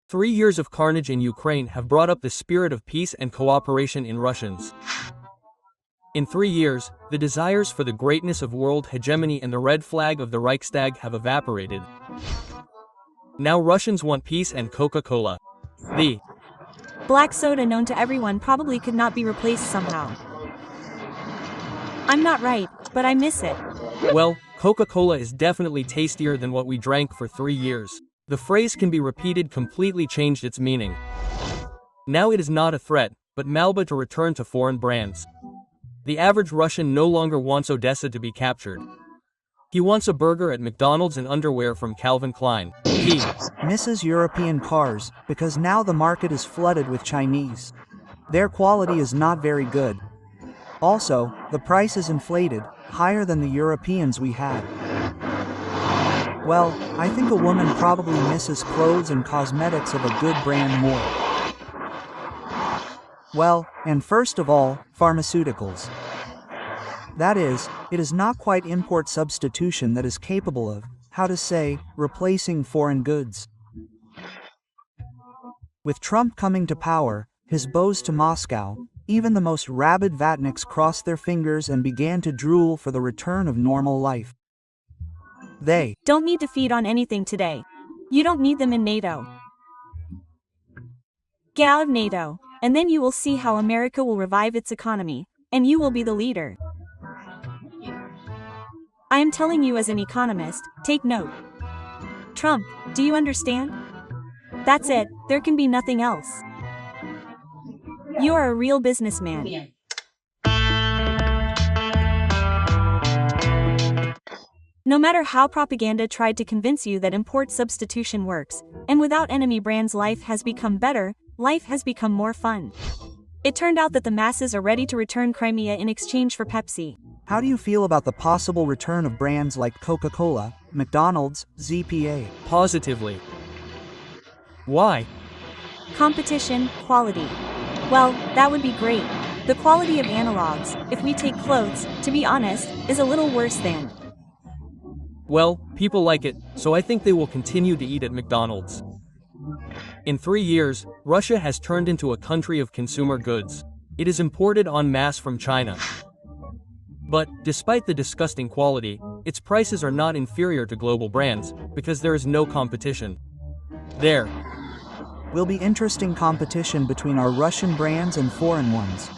3 years of carnage in Ukraine have brought up the spirit of peace and cooperation in Russians. In 3 years, the desires for the greatness of world hegemony and the red flag of the Reichstag have evaporated. Now Russians want peace and Coca-Cola. The black soda known to everyone probably could not be replaced somehow. I'm not right, but I miss it. Well, Coca-Cola is definitely tastier than what we drank for 3 years. The phrase can be repeated completely changed its meaning. Now it is not a threat, but Malba to return to foreign brands. The average Russian no longer wants Odessa to be captured. He wants a burger at McDonald's and underwear from Calvin Klein. He misses European cars, because now the market is flooded with Chinese. Their quality is not very good. Also, the price is inflated, higher than the Europeans we had. Well, I think a woman probably misses clothes and cosmetics of a good brand more. Well, and first of all, pharmaceuticals. That is, it is not quite import substitution that is capable of, how to say, replacing foreign goods. With Trump coming to power, his bows to Moscow, even the most rabid vatniks crossed their fingers and began to drool for the return of normal life. They don't need to feed on anything today. You don't need them in NATO. Get out of NATO, and then you will see how America will revive its economy, and you will be the leader. I am telling you as an economist, take note. Trump, do you understand? That's it, there can be nothing else. You are a real businessman. No matter how propaganda tried to convince you that import substitution works, and without enemy brands life has become better, life has become more fun. It turned out that the masses are ready to return Crimea in exchange for Pepsi. How do you feel about the possible return of brands like Coca-Cola, McDonald's, ZPA? Positively. Why? Competition, quality. Well, that would be great. The quality of analogs, if we take clothes, to be honest, is a little worse than. Well, people like it, so I think they will continue to eat at McDonald's. In 3 years, Russia has turned into a country of consumer goods. It is imported en masse from China. But, despite the disgusting quality, its prices are not inferior to global brands, because there is no competition. There will be interesting competition between our Russian brands and foreign ones.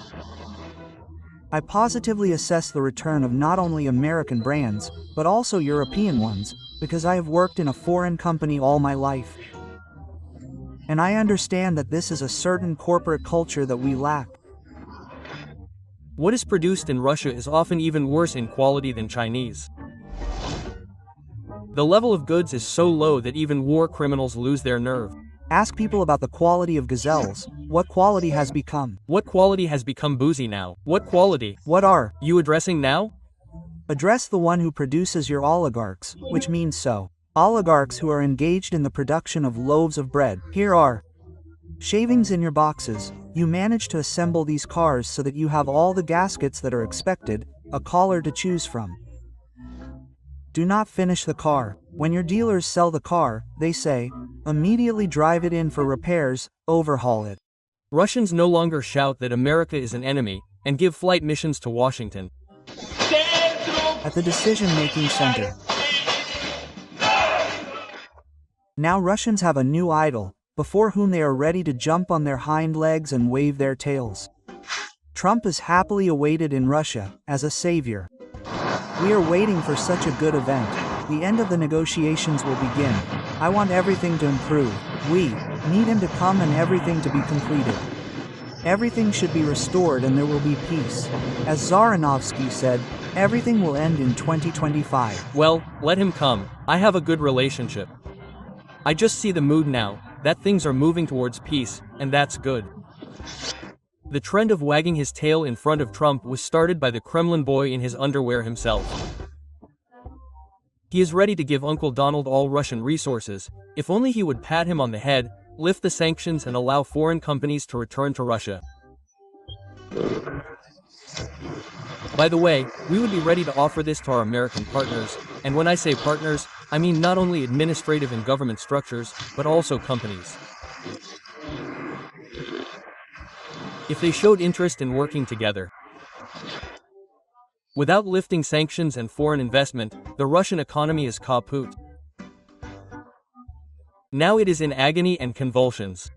I positively assess the return of not only American brands, but also European ones, because I have worked in a foreign company all my life. And I understand that this is a certain corporate culture that we lack. What is produced in Russia is often even worse in quality than Chinese. The level of goods is so low that even war criminals lose their nerve. Ask people about the quality of gazelles. What quality has become? What quality has become boozy now? What quality? What are you addressing now? Address the one who produces your oligarchs, which means so. Oligarchs who are engaged in the production of loaves of bread. Here are shavings in your boxes. You manage to assemble these cars so that you have all the gaskets that are expected, a collar to choose from. Do not finish the car. When your dealers sell the car, they say, immediately drive it in for repairs, overhaul it. Russians no longer shout that America is an enemy, and give flight missions to Washington. At the decision-making center. Now Russians have a new idol, before whom they are ready to jump on their hind legs and wave their tails. Trump is happily awaited in Russia, as a savior. We are waiting for such a good event. The end of the negotiations will begin. I want everything to improve. We need him to come and everything to be completed. Everything should be restored and there will be peace. As Zaranovsky said, everything will end in 2025. Well, let him come. I have a good relationship. I just see the mood now, that things are moving towards peace, and that's good. The trend of wagging his tail in front of Trump was started by the Kremlin boy in his underwear himself. He is ready to give Uncle Donald all Russian resources, if only he would pat him on the head, lift the sanctions and allow foreign companies to return to Russia. By the way, we would be ready to offer this to our American partners, and when I say partners, I mean not only administrative and government structures, but also companies. If they showed interest in working together. Without lifting sanctions and foreign investment, the Russian economy is kaput. Now it is in agony and convulsions.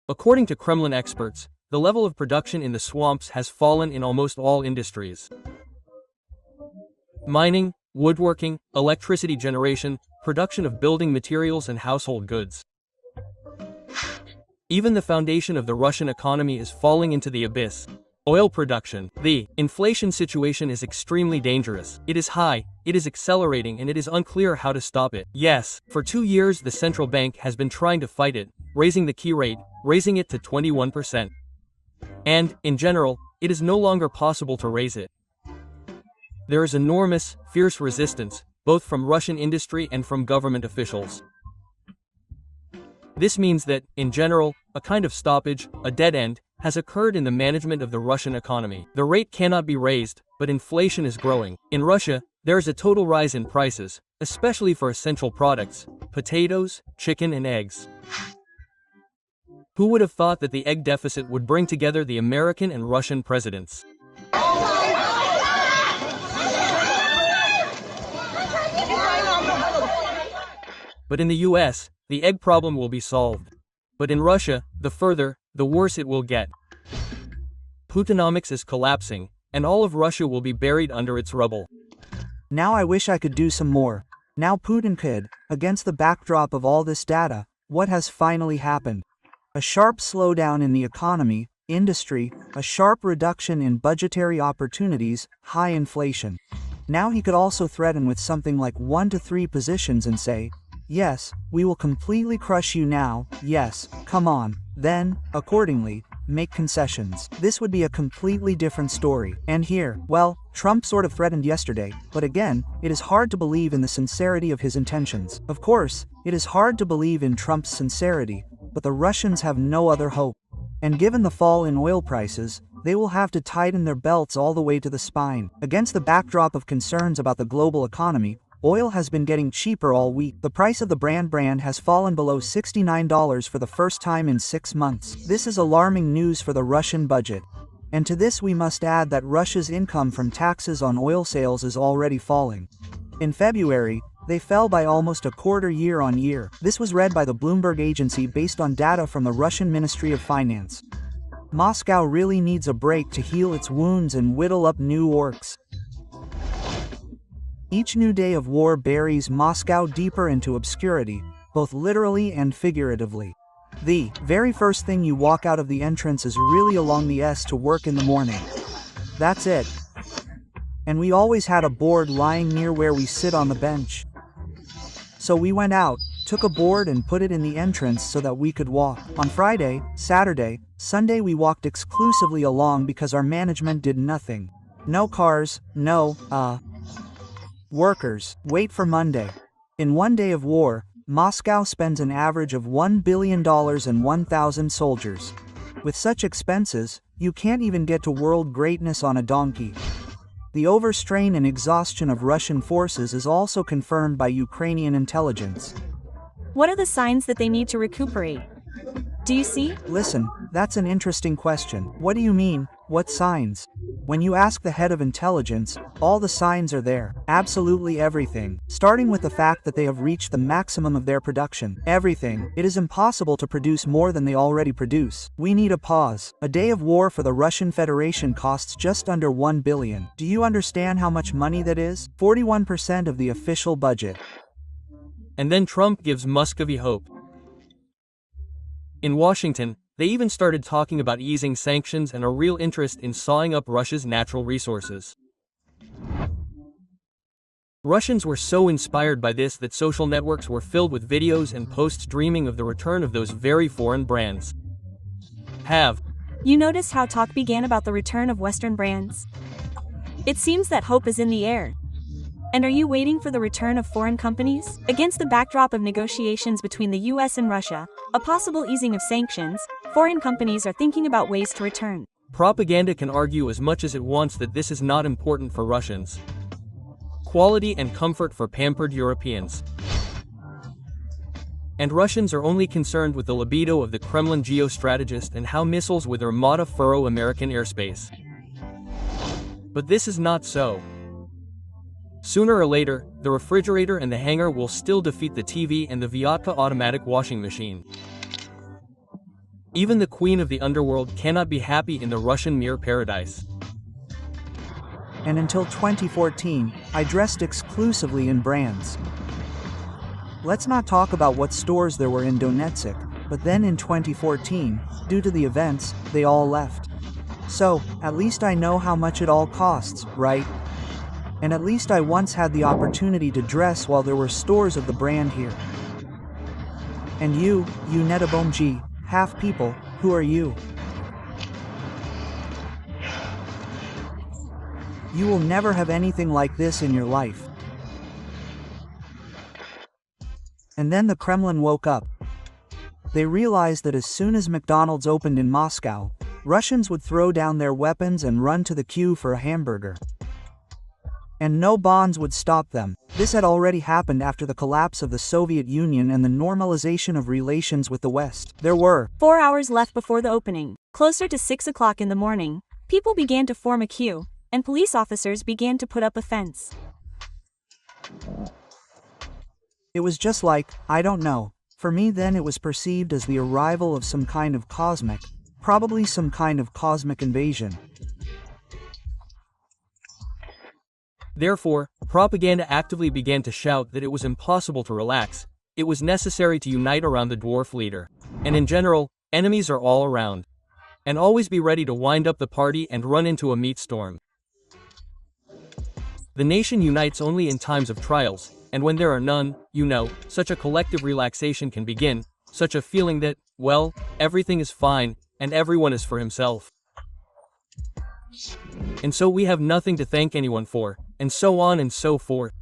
According to Kremlin experts, the level of production in the swamps has fallen in almost all industries. Mining, woodworking, electricity generation, production of building materials and household goods. Even the foundation of the Russian economy is falling into the abyss. Oil production. The inflation situation is extremely dangerous. It is high, it is accelerating, and it is unclear how to stop it. Yes, for 2 years the central bank has been trying to fight it, raising the key rate, raising it to 21%. And, in general, it is no longer possible to raise it. There is enormous, fierce resistance, both from Russian industry and from government officials. This means that, in general, a kind of stoppage, a dead end, has occurred in the management of the Russian economy. The rate cannot be raised, but inflation is growing. In Russia, there is a total rise in prices, especially for essential products, potatoes, chicken and eggs. Who would have thought that the egg deficit would bring together the American and Russian presidents? But in the US, the egg problem will be solved. But in Russia, the further, the worse it will get. Putinomics is collapsing, and all of Russia will be buried under its rubble. Now I wish I could do some more. Now Putin could. Against the backdrop of all this data, what has finally happened? A sharp slowdown in the economy, industry, a sharp reduction in budgetary opportunities, high inflation. Now he could also threaten with something like 1 to 3 positions and say, yes, we will completely crush you now, yes, come on, then, accordingly, make concessions. This would be a completely different story. And here, well, Trump sort of threatened yesterday, but again, it is hard to believe in the sincerity of his intentions. Of course, it is hard to believe in Trump's sincerity, but the Russians have no other hope. And given the fall in oil prices, they will have to tighten their belts all the way to the spine. Against the backdrop of concerns about the global economy, oil has been getting cheaper all week. The price of the Brent has fallen below $69 for the first time in 6 months. This is alarming news for the Russian budget. And to this we must add that Russia's income from taxes on oil sales is already falling. In February, they fell by almost a quarter year-on-year. This was read by the Bloomberg agency based on data from the Russian Ministry of Finance. Moscow really needs a break to heal its wounds and whittle up new orcs. Each new day of war buries Moscow deeper into obscurity, both literally and figuratively. The very first thing you walk out of the entrance is really along the S to work in the morning. That's it. And we always had a board lying near where we sit on the bench. So we went out, took a board and put it in the entrance so that we could walk. On Friday, Saturday, Sunday we walked exclusively along because our management did nothing. No cars, no, workers. Wait for Monday. In 1 day of war, Moscow spends an average of $1 billion and 1,000 soldiers. With such expenses, you can't even get to world greatness on a donkey. The overstrain and exhaustion of Russian forces is also confirmed by Ukrainian intelligence. What are the signs that they need to recuperate? Do you see? Listen, that's an interesting question. What do you mean? What signs? When you ask the head of intelligence, all the signs are there. Absolutely everything. Starting with the fact that they have reached the maximum of their production. Everything. It is impossible to produce more than they already produce. We need a pause. A day of war for the Russian Federation costs just under $1 billion. Do you understand how much money that is? 41% of the official budget. And then Trump gives Muscovy hope. In Washington, they even started talking about easing sanctions and a real interest in sawing up Russia's natural resources. Russians were so inspired by this that social networks were filled with videos and posts dreaming of the return of those very foreign brands. You noticed how talk began about the return of Western brands? It seems that hope is in the air. And are you waiting for the return of foreign companies? Against the backdrop of negotiations between the US and Russia, a possible easing of sanctions, foreign companies are thinking about ways to return. Propaganda can argue as much as it wants that this is not important for Russians. quality and comfort for pampered Europeans. And Russians are only concerned with the libido of the Kremlin geostrategist and how missiles with Armata furrow American airspace. But this is not so. Sooner or later, the refrigerator and the hanger will still defeat the TV and the Vyatka automatic washing machine. Even the queen of the underworld cannot be happy in the Russian mirror paradise. And until 2014, I dressed exclusively in brands. Let's not talk about what stores there were in Donetsk, but then in 2014, due to the events, they all left. So, at least I know how much it all costs, right? And at least I once had the opportunity to dress while there were stores of the brand here. And you Netabomji, half people, who are you? You will never have anything like this in your life. And then the Kremlin woke up. They realized that as soon as McDonald's opened in Moscow, Russians would throw down their weapons and run to the queue for a hamburger. And no bonds would stop them. This had already happened after the collapse of the Soviet Union and the normalization of relations with the West. There were 4 hours left before the opening. Closer to 6 o'clock in the morning, people began to form a queue, and police officers began to put up a fence. It was just like, I don't know. For me then it was perceived as the arrival of some kind of cosmic, probably some kind of cosmic invasion. Therefore, propaganda actively began to shout that it was impossible to relax, it was necessary to unite around the dwarf leader. And in general, enemies are all around. And always be ready to wind up the party and run into a meat storm. The nation unites only in times of trials, and when there are none, such a collective relaxation can begin, such a feeling that, well, everything is fine, and everyone is for himself. And so we have nothing to thank anyone for, and so on and so forth.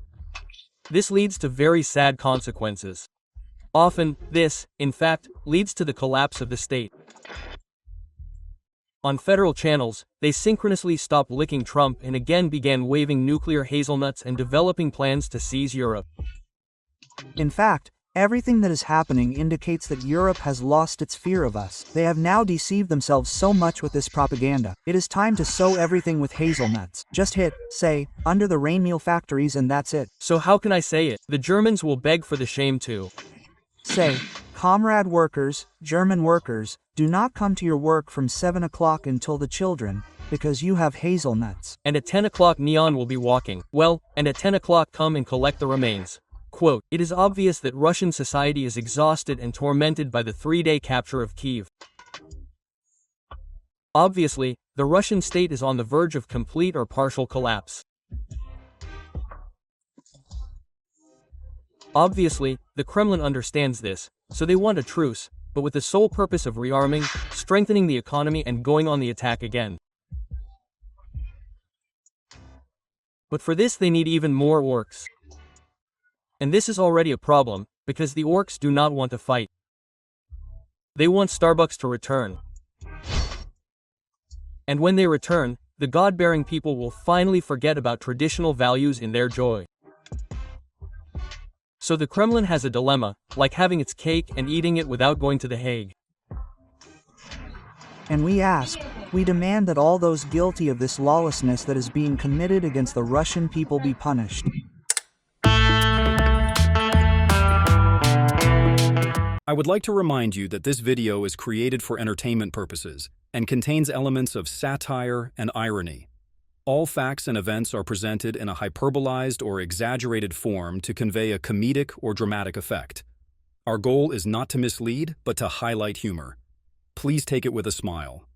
This leads to very sad consequences. Often, this, in fact, leads to the collapse of the state. On federal channels, they synchronously stopped licking Trump and again began waving nuclear hazelnuts and developing plans to seize Europe. In fact, everything that is happening indicates that Europe has lost its fear of us. They have now deceived themselves so much with this propaganda. It is time to sow everything with hazelnuts. Just hit, say, under the rain meal factories and that's it. So how can I say it? The Germans will beg for the shame too. Say, comrade workers, German workers, do not come to your work from 7 o'clock until the children, because you have hazelnuts. And at 10 o'clock Neon will be walking. Well, and at 10 o'clock come and collect the remains. Quote, it is obvious that Russian society is exhausted and tormented by the 3-day capture of Kyiv. Obviously, the Russian state is on the verge of complete or partial collapse. Obviously, the Kremlin understands this, so they want a truce, but with the sole purpose of rearming, strengthening the economy and going on the attack again. But for this they need even more orcs. And this is already a problem, because the orcs do not want to fight. They want Starbucks to return. And when they return, the god-bearing people will finally forget about traditional values in their joy. So the Kremlin has a dilemma, like having its cake and eating it without going to The Hague. And we ask, we demand that all those guilty of this lawlessness that is being committed against the Russian people be punished. I would like to remind you that this video is created for entertainment purposes and contains elements of satire and irony. All facts and events are presented in a hyperbolized or exaggerated form to convey a comedic or dramatic effect. Our goal is not to mislead, but to highlight humor. Please take it with a smile.